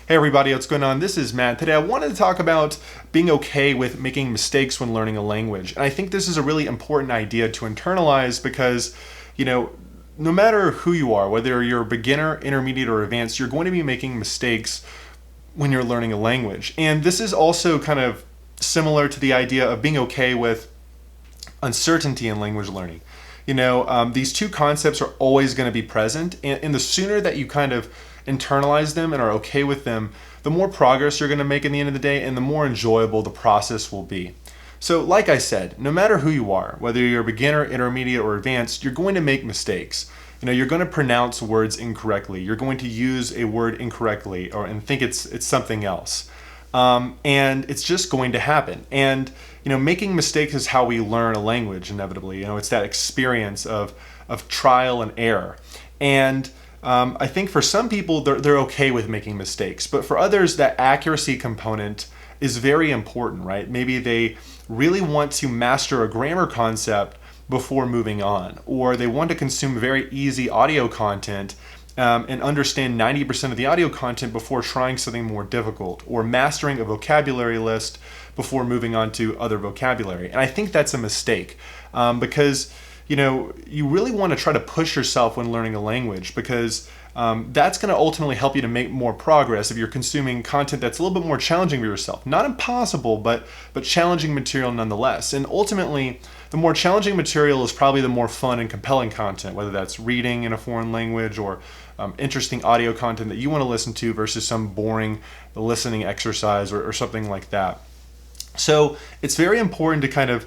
Hey everybody, what's going on? This is Matt. Today I wanted to talk about being okay with making mistakes when learning a language. And I think this is a really important idea to internalize because, no matter who you are, whether you're a beginner, intermediate, or advanced, you're going to be making mistakes when you're learning a language. And this is also kind of similar to the idea of being okay with uncertainty in language learning. These two concepts are always going to be present, and the sooner that you kind of internalize them and are okay with them, the more progress you're going to make in the end of the day and the more enjoyable the process will be. So like I said, no matter who you are, whether you're a beginner, intermediate, or advanced, you're going to make mistakes. You're going to pronounce words incorrectly. You're going to use a word incorrectly and think it's something else. And it's just going to happen. And making mistakes is how we learn a language inevitably. It's that experience of trial and error. And I think for some people, they're okay with making mistakes. But for others, that accuracy component is very important, right? Maybe they really want to master a grammar concept before moving on, or they want to consume very easy audio content and understand 90% of the audio content before trying something more difficult, or mastering a vocabulary list before moving on to other vocabulary. And I think that's a mistake because you really want to try to push yourself when learning a language because that's going to ultimately help you to make more progress if you're consuming content that's a little bit more challenging for yourself. Not impossible, but challenging material nonetheless. And ultimately, the more challenging material is probably the more fun and compelling content, whether that's reading in a foreign language or interesting audio content that you want to listen to versus some boring listening exercise or something like that. So it's very important to kind of,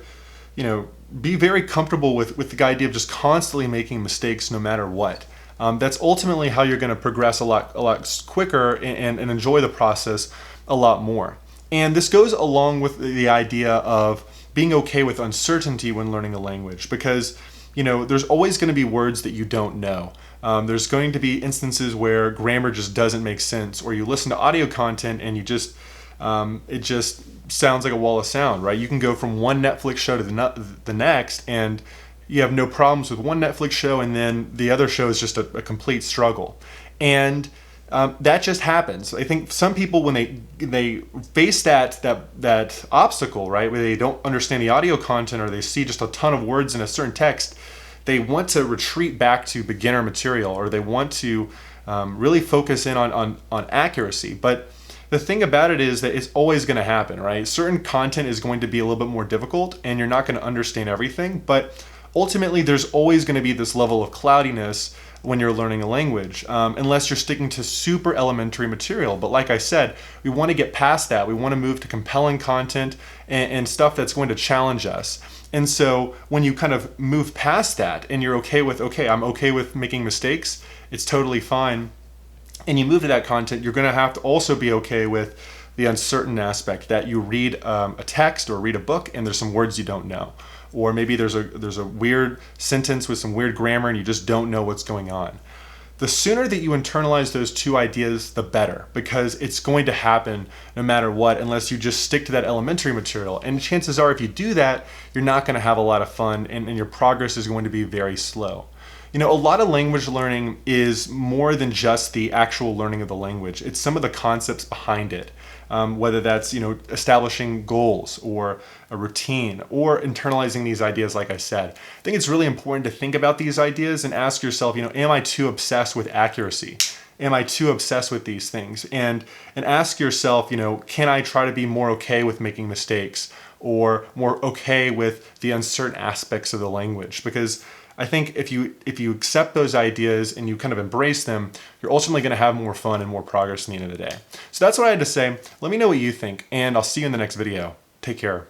be very comfortable with the idea of just constantly making mistakes no matter what. That's ultimately how you're going to progress a lot quicker and enjoy the process a lot more. And this goes along with the idea of being okay with uncertainty when learning a language because, there's always going to be words that you don't know. There's going to be instances where grammar just doesn't make sense, or you listen to audio content and it just sounds like a wall of sound, right? You can go from one Netflix show to the next and you have no problems with one Netflix show and then the other show is just a complete struggle. And that just happens. I think some people, when they face that obstacle, right, where they don't understand the audio content or they see just a ton of words in a certain text, they want to retreat back to beginner material, or they want to really focus in on accuracy. But the thing about it is that it's always going to happen, right? Certain content is going to be a little bit more difficult and you're not going to understand everything, but ultimately there's always going to be this level of cloudiness when you're learning a language, unless you're sticking to super elementary material. But like I said, we want to get past that. We want to move to compelling content and stuff that's going to challenge us. And so when you kind of move past that and you're I'm okay with making mistakes, it's totally fine, and you move to that content, you're going to have to also be okay with the uncertain aspect that you read a text or read a book and there's some words you don't know. Or maybe there's a weird sentence with some weird grammar and you just don't know what's going on. The sooner that you internalize those two ideas, the better, because it's going to happen no matter what, unless you just stick to that elementary material. And chances are, if you do that, you're not going to have a lot of fun and your progress is going to be very slow. A lot of language learning is more than just the actual learning of the language. It's some of the concepts behind it, whether that's, establishing goals or a routine or internalizing these ideas, like I said. I think it's really important to think about these ideas and ask yourself, am I too obsessed with accuracy? Am I too obsessed with these things? And ask yourself, can I try to be more okay with making mistakes or more okay with the uncertain aspects of the language? Because I think if you accept those ideas and you kind of embrace them, you're ultimately going to have more fun and more progress in the end of the day. So that's what I had to say. Let me know what you think, and I'll see you in the next video. Take care.